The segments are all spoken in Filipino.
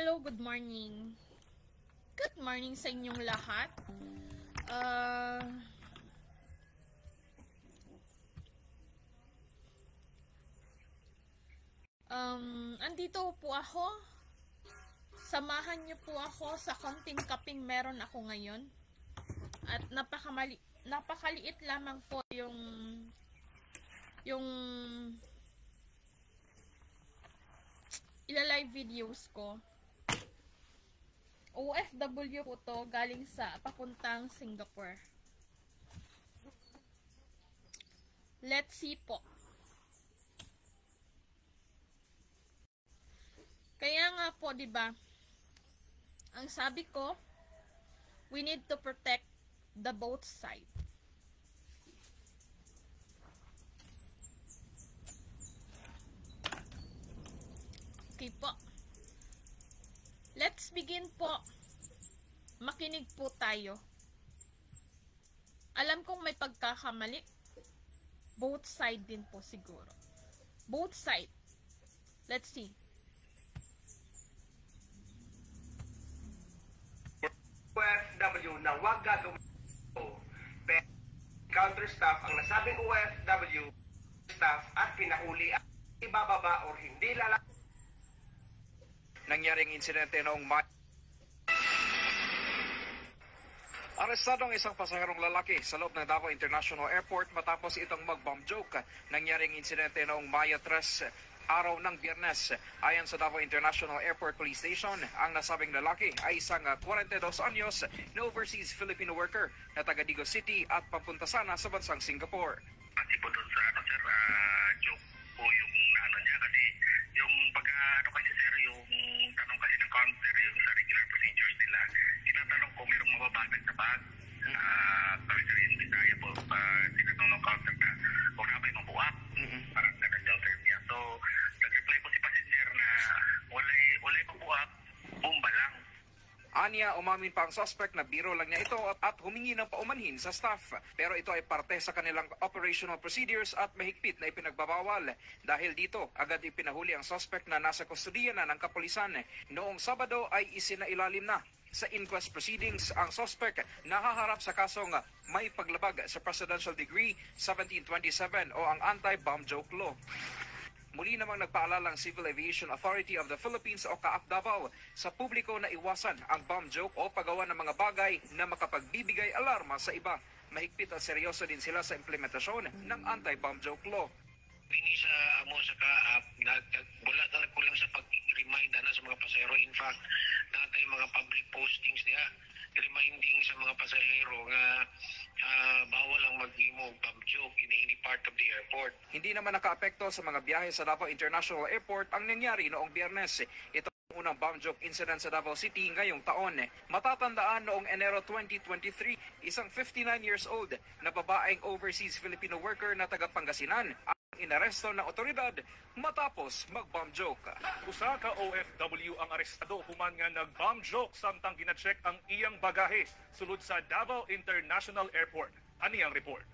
Hello, good morning. Good morning sa inyong lahat. Andito po ako. Samahan niyo po ako sa konting kaping meron ako ngayon. At napakaliit lamang po yung ila-live videos ko. OFW po to, galing sa papuntang Singapore. Let's see po. Kaya nga po, 'di ba? Ang sabi ko, we need to protect the both side. Okay po. Let's begin po. Makinig po tayo. Alam kong may pagkakamali. Both side din po siguro. Both side. Let's see. OFW na wag gagawin counter staff ang nasabing OFW staff at pinahuli at ibababa o hindi lalaki. Nangyaring insidente noong arestado ang isang pasaherong lalaki sa loob ng Davao International Airport matapos itong mag-bomb joke. Nangyaring insidente noong Mayo 3, araw ng Biyernes. Ayon sa Davao International Airport Police Station, ang nasabing lalaki ay isang 42 anyos na overseas Filipino worker na taga Digos City at papunta sana sa bansang Singapore. Pati po doon sa joke po yung niya kasi yung kasi sir, yung tanong kasi ng counter, yung sa regular procedures nila, tinatanong ko mayroong mababatag sa bag. Kami sir yung Bisaya po, tinatanong ng counter na kung na ba yung mabuak. Parang ganun yung term niya. So, nag-reply po si passenger na walay mabuak, bomba lang. Anya, umamin pa ang suspect na biro lang niya ito at humingi ng paumanhin sa staff. Pero ito ay parte sa kanilang operational procedures at mahigpit na ipinagbabawal. Dahil dito, agad ipinahuli ang suspect na nasa kustodiya na ng kapulisan. Noong Sabado ay isinailalim na sa inquest proceedings ang suspect nahaharap sa kasong may paglabag sa Presidential Decree 1727 o ang Anti-Bomb Joke Law. Muli namang nagpaalala ang Civil Aviation Authority of the Philippines o CAAF Davao sa publiko na iwasan ang bomb joke o paggawa ng mga bagay na makapagbibigay alarma sa iba. Mahigpit at seryoso din sila sa implementasyon ng Anti-Bomb Joke Law. Ini sa amo sa CAAF, wala talaga kulang sa pag-remind sa mga pasahero. In fact, natay mga public postings niya, reminding sa mga pasahero nga bawal ang mag-imo bomb joke in any part of the airport. Hindi naman nakaapekto sa mga biyahe sa Davao International Airport ang nangyari noong Biyernes. Ito ang unang bomb joke incident sa Davao City ngayong taon. Matatandaan noong Enero 2023, isang 59 years old na babaeng overseas Filipino worker na taga Pangasinan inaresto ng otoridad matapos mag-bomb joke. Usa ka OFW ang arestado human nga nag-bomb joke samtang gina-check ang iyang bagahe sulod sa Davao International Airport. Ani ang report?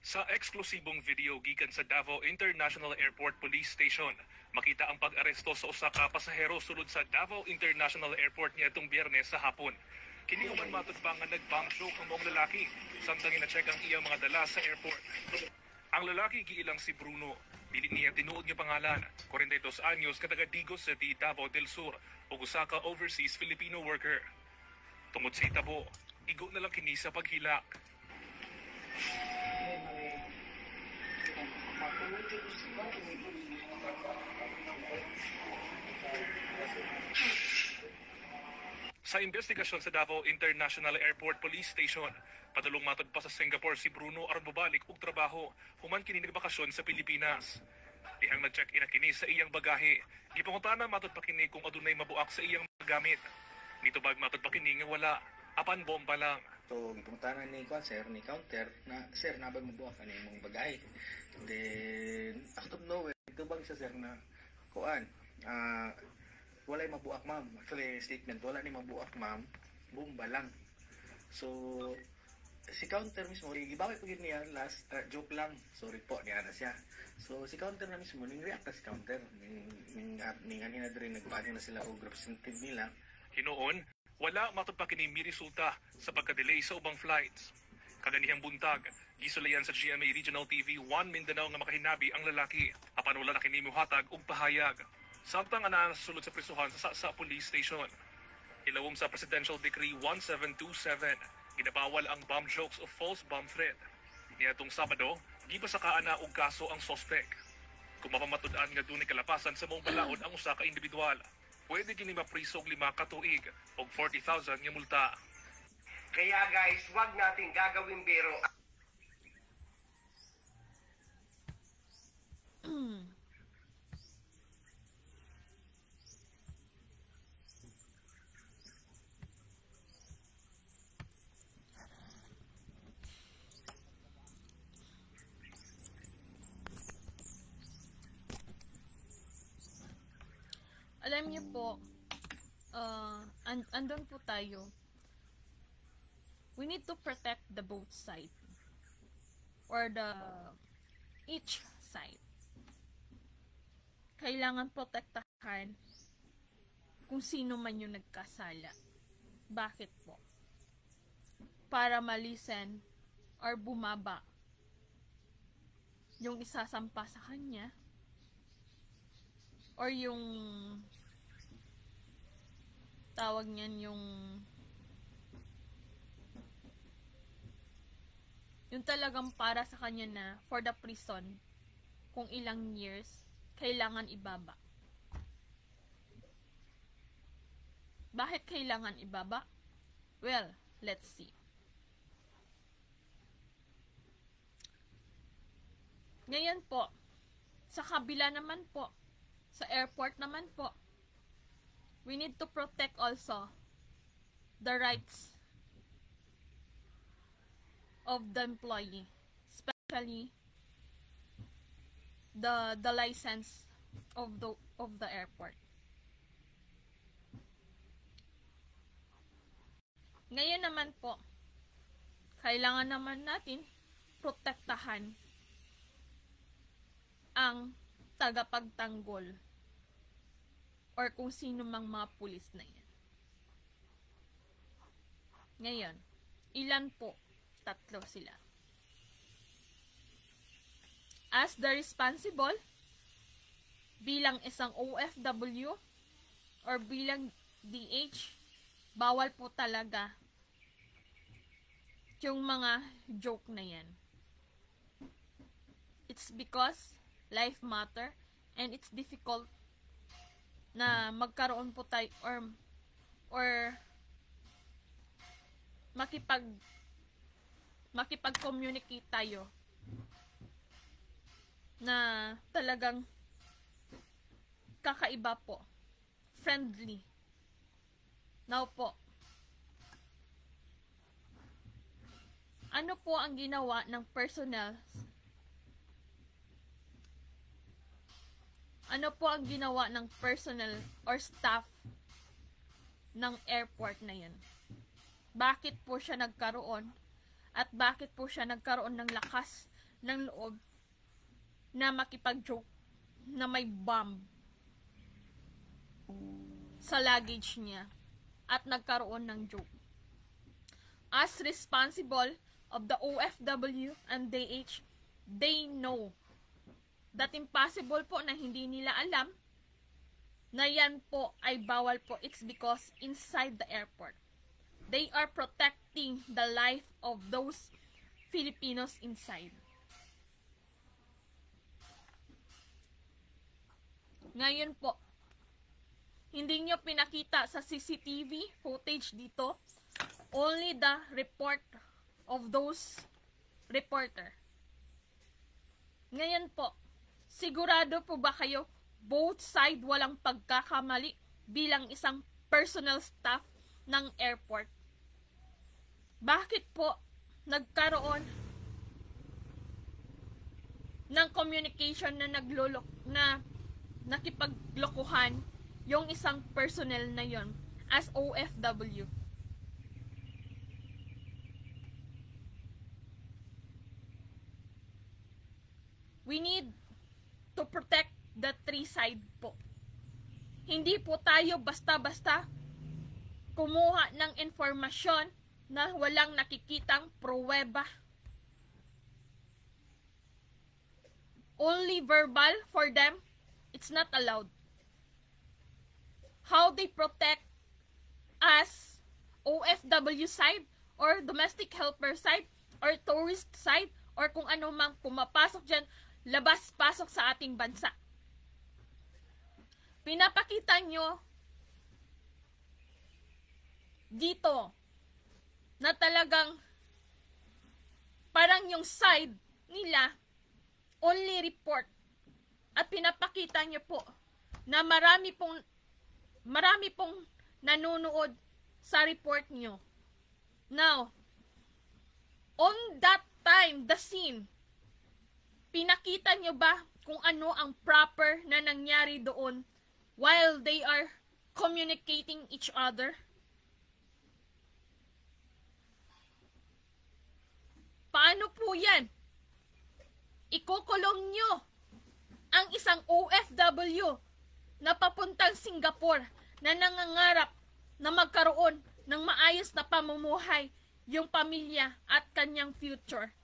Sa eksklusibong video gikan sa Davao International Airport Police Station, makita ang pag-aresto sa usa ka pasahero sulod sa Davao International Airport niadtong Biyernes sa hapon. Kini human matud pa nga nag-bomb joke ang mong lalaki samtang ina-check ang iyang mga dala sa airport. Ang lalaki giilang si Bruno, dili niya tinuod nga pangalan, 42 anyos kataga Digos City, Davao del Sur, ug usa ka overseas Filipino worker. Tungod sa hitabo, igo na lang kini sa paghilak. Sa investigasyon sa Davao International Airport Police Station, padulong matod pa sa Singapore si Bruno aron mobalik og trabaho human kini nagbakasyon sa Pilipinas. Dihang nag-check-in na kini sa iyang bagahe, gipangutana matod pa kini kung adunay mabuak sa iyang gamit. Nito bag matod pa kini nga wala, apan bomba lang. So, gipangutana ni counter na sir nabay mabuak ani imong bagahe. Then out of nowhere, tubag siya sir na walay mabuak ma'am. Actually statement, wala ni mabuak ma'am, bomba lang. So, si Counter mismo, gibawi po niya last, joke lang, sorry po, niya na siya. So, si Counter na mismo, ning-react na si Counter. Ning kanina rin, nagpaano na sila o representative nila. Hinoon, wala matod pa kini resulta sa pagka-delay sa ubang flights. Kaganihang buntag, gisulayan sa GMA Regional TV 1 Mindanao nga makahinabi ang lalaki. Apan wala na kini muhatag og pahayag. Samtang anaan sulod sa prisuhan sa police station. Ilawom sa Presidential Decree 1727, ginabawal ang bomb jokes o false bomb threat. Niadtong Sabado, gipasakaan na og kaso ang suspect. Kung mapamatud-an nga dunay kalapasan sa mong balaod ang usa ka individual, pwede kini mapriso og 5 ka tuig og 40,000 nga multa. Kaya guys, wag natin gagawin biro. Alam niyo po, andun po tayo. We need to protect the both side or the each side. Kailangan protektahan kung sino man yung nagkasala. Bakit po? Para malisen or bumaba yung isasampa sa kanya or yung tawag niyan yung talagang para sa kanya na for the prison kung ilang years kailangan ibaba. Bakit kailangan ibaba? Well, let's see. Ngayon po, sa kabila naman po, sa airport naman po, we need to protect also the rights of the employee, especially the license of the airport. Ngayon naman po, kailangan naman natin protektahan ang tagapagtanggol or kung sino mang mga pulis na yan. Ngayon, ilan po? 3 sila. As the responsible, bilang isang OFW or bilang DH, bawal po talaga yung mga joke na yan. It's because life matter and it's difficult na magkaroon po tayo or makipag-communicate tayo na talagang kakaiba po, friendly. Now po, ano po ang ginawa ng personnel? Ano po ang ginawa ng personnel or staff ng airport na yan? Bakit po siya nagkaroon? At bakit po siya nagkaroon ng lakas ng loob na makipag-joke na may bomb sa luggage niya at nagkaroon ng joke? As responsible of the OFW and DH, they know that impossible po na hindi nila alam na yan po ay bawal po. It's because inside the airport, they are protecting the life of those Filipinos inside. Ngayon po, hindi nyo pinakita sa CCTV footage dito, only the report of those reporter. Ngayon po, sigurado po ba kayo both side walang pagkakamali bilang isang personal staff ng airport? Bakit po nagkaroon ng communication na nakipaglokohan yung isang personnel na yon as OFW? we need to protect the three side po. Hindi po tayo basta-basta kumuha ng informasyon na walang nakikitang pruweba. Only verbal for them, it's not allowed. How they protect us, OFW side, or domestic helper side, or tourist side, or kung ano mang pumapasok dyan, labas-pasok sa ating bansa. Pinapakita nyo dito na talagang parang yung side nila only report, at pinapakita nyo po na marami pong nanonood sa report nyo. Now, on that time, the scene, pinakita nyo ba kung ano ang proper na nangyari doon while they are communicating each other? Paano po yan? Ikukulong nyo ang isang OFW na papuntang Singapore na nangangarap na magkaroon ng maayos na pamumuhay yung pamilya at kanyang future.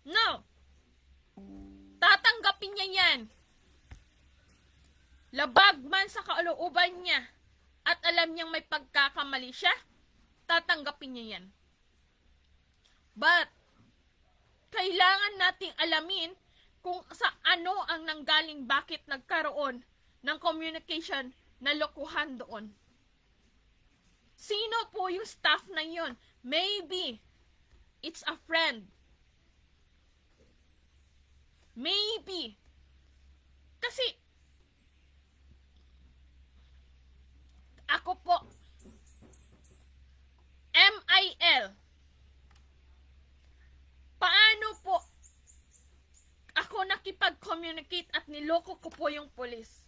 Now, tatanggapin niya yan. Labag man sa kalooban niya at alam niyang may pagkakamali siya, tatanggapin niya yan. But, kailangan nating alamin kung sa ano ang nanggaling, bakit nagkaroon ng communication na lokohan doon. Sino po yung staff na yun? Maybe, it's a friend. Maybe. Kasi, ako po, MIL, paano po ako nakipag-communicate at niloko ko po yung pulis?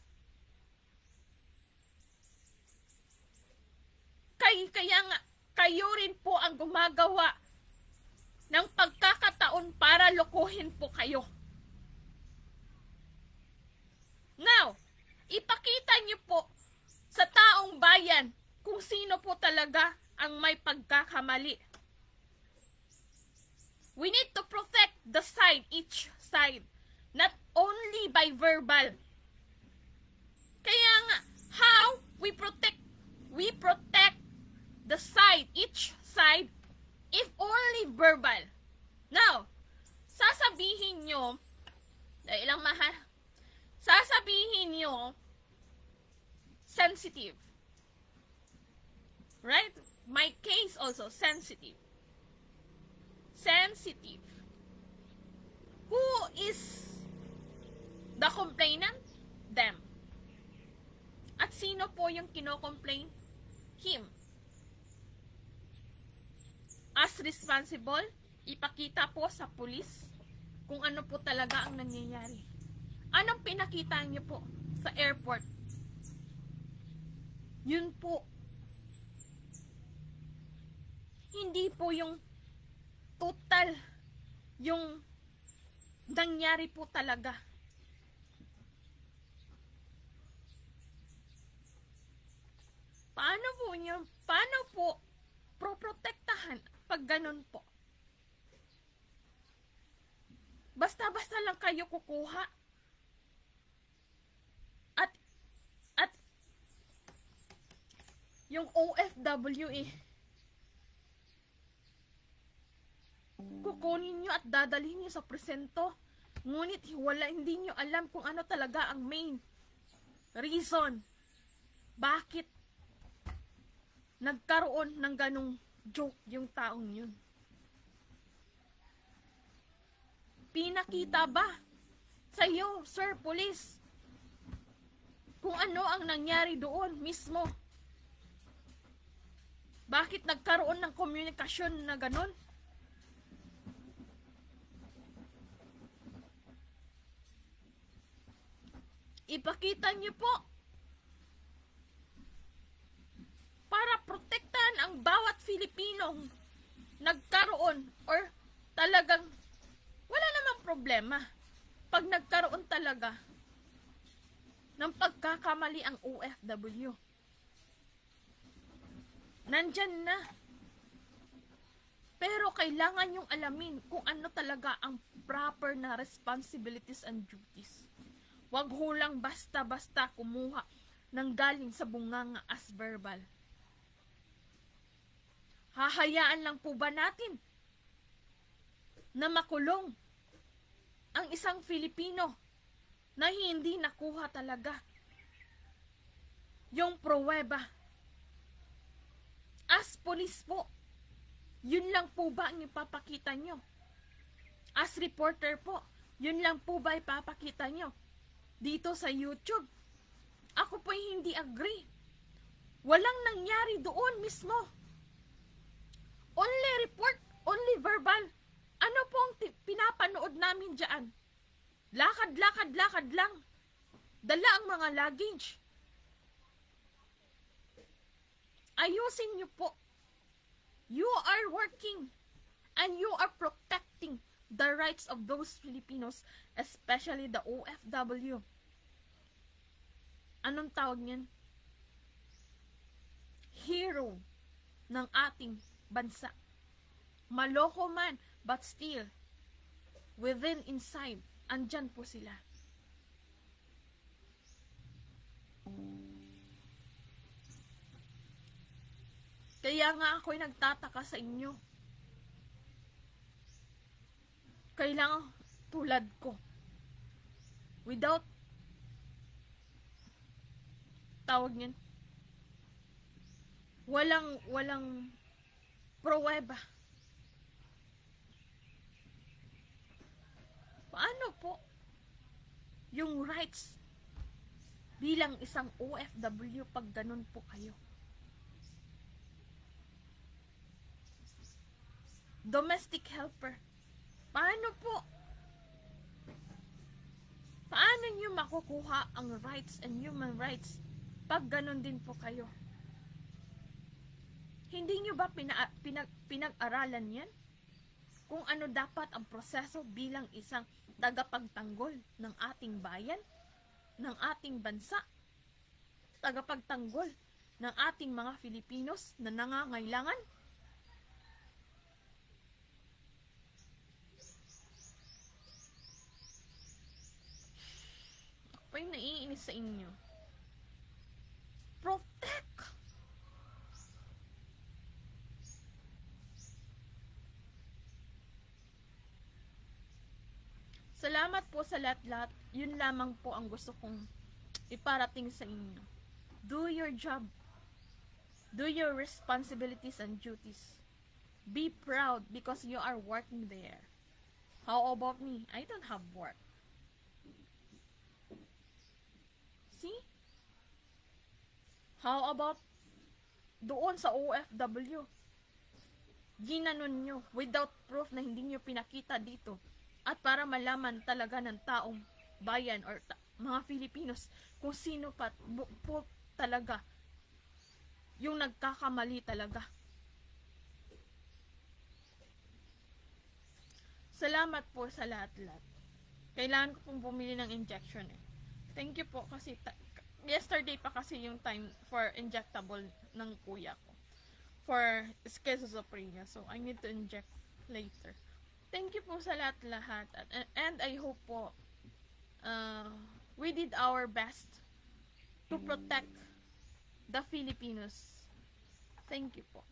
Kaya nga, kayo rin po ang gumagawa ng pagkakataon para lokohin po kayo. Now, ipakita niyo po sa taong bayan kung sino po talaga ang may pagkakamali. We need to protect the side, each side, not only by verbal. Kaya nga, how we protect the side, each side, if only verbal. Now, sasabihin nyo, sensitive. Right? My case also, sensitive. Sensitive. Who is the complainant? Them. At sino po yung kino-complain? Him. As responsible, ipakita po sa pulis kung ano po talaga ang nangyayari. Anong pinakita niyo po sa airport? Yun po. Hindi po yung total yung nangyari po talaga. Paano po proprotektahan pag ganun po? Basta-basta lang kayo kukuha. At yung OFW kukunin nyo at dadalhin nyo sa presento. Ngunit hindi nyo alam kung ano talaga ang main reason bakit nagkaroon ng ganong joke yung taong yun. Pinakita ba sa iyo, Sir Police, kung ano ang nangyari doon mismo? Bakit nagkaroon ng komunikasyon na ganon? Ipakita niyo po para protektahan ang bawat Filipinong nagkaroon or talagang wala namang problema pag nagkaroon talaga ng pagkakamali ang OFW. Nandyan na. Pero kailangan yung alamin kung ano talaga ang proper na responsibilities and duties. Huwag hulang basta-basta kumuha ng galing sa bunganga as verbal. Hahayaan lang po ba natin na makulong ang isang Filipino na hindi nakuha talaga yung pruweba? As police po, yun lang po ba ang ipapakita nyo? As reporter po, yun lang po ba ipapakita nyo? Dito sa YouTube, ako po hindi agree. Walang nangyari doon mismo. Only report, only verbal. Ano po ang pinapanood namin dyan? Lakad lang. Dala ang mga luggage. Ayusin niyo po. You are working and you are protecting the rights of those Filipinos, especially the OFW. Anong tawag niyan? Hero ng ating bansa. Maloko man, but still, within, inside, andyan po sila. Kaya nga ako'y nagtataka sa inyo. Kailangan tulad ko. Without tawag niyan. Walang pruweba. Paano po yung rights bilang isang OFW pag ganun po kayo? Domestic helper. Paano po? Paano nyo makukuha ang rights and human rights pag ganun din po kayo? Hindi nyo ba pinag-aralan yan? Kung ano dapat ang proseso bilang isang tagapagtanggol ng ating bayan, ng ating bansa, tagapagtanggol ng ating mga Filipinos na nangangailangan? Ako yung naiinis sa inyo. Protect! Salamat po sa lahat-lahat. Yun lamang po ang gusto kong iparating sa inyo. Do your job. Do your responsibilities and duties. Be proud because you are working there. How about me? I don't have work. See? How about doon sa OFW? Ginanon nyo without proof na hindi nyo pinakita dito. At para malaman talaga ng taong bayan or mga Filipinos kung sino pa po talaga yung nagkakamali talaga. Salamat po sa lahat-lahat. Kailangan ko pong bumili ng injection eh. Thank you po kasi yesterday pa kasi yung time for injectable ng kuya ko. For schizophrenia. So I need to inject later. Thank you po sa lahat-lahat. And I hope po we did our best to protect the Filipinos. Thank you po.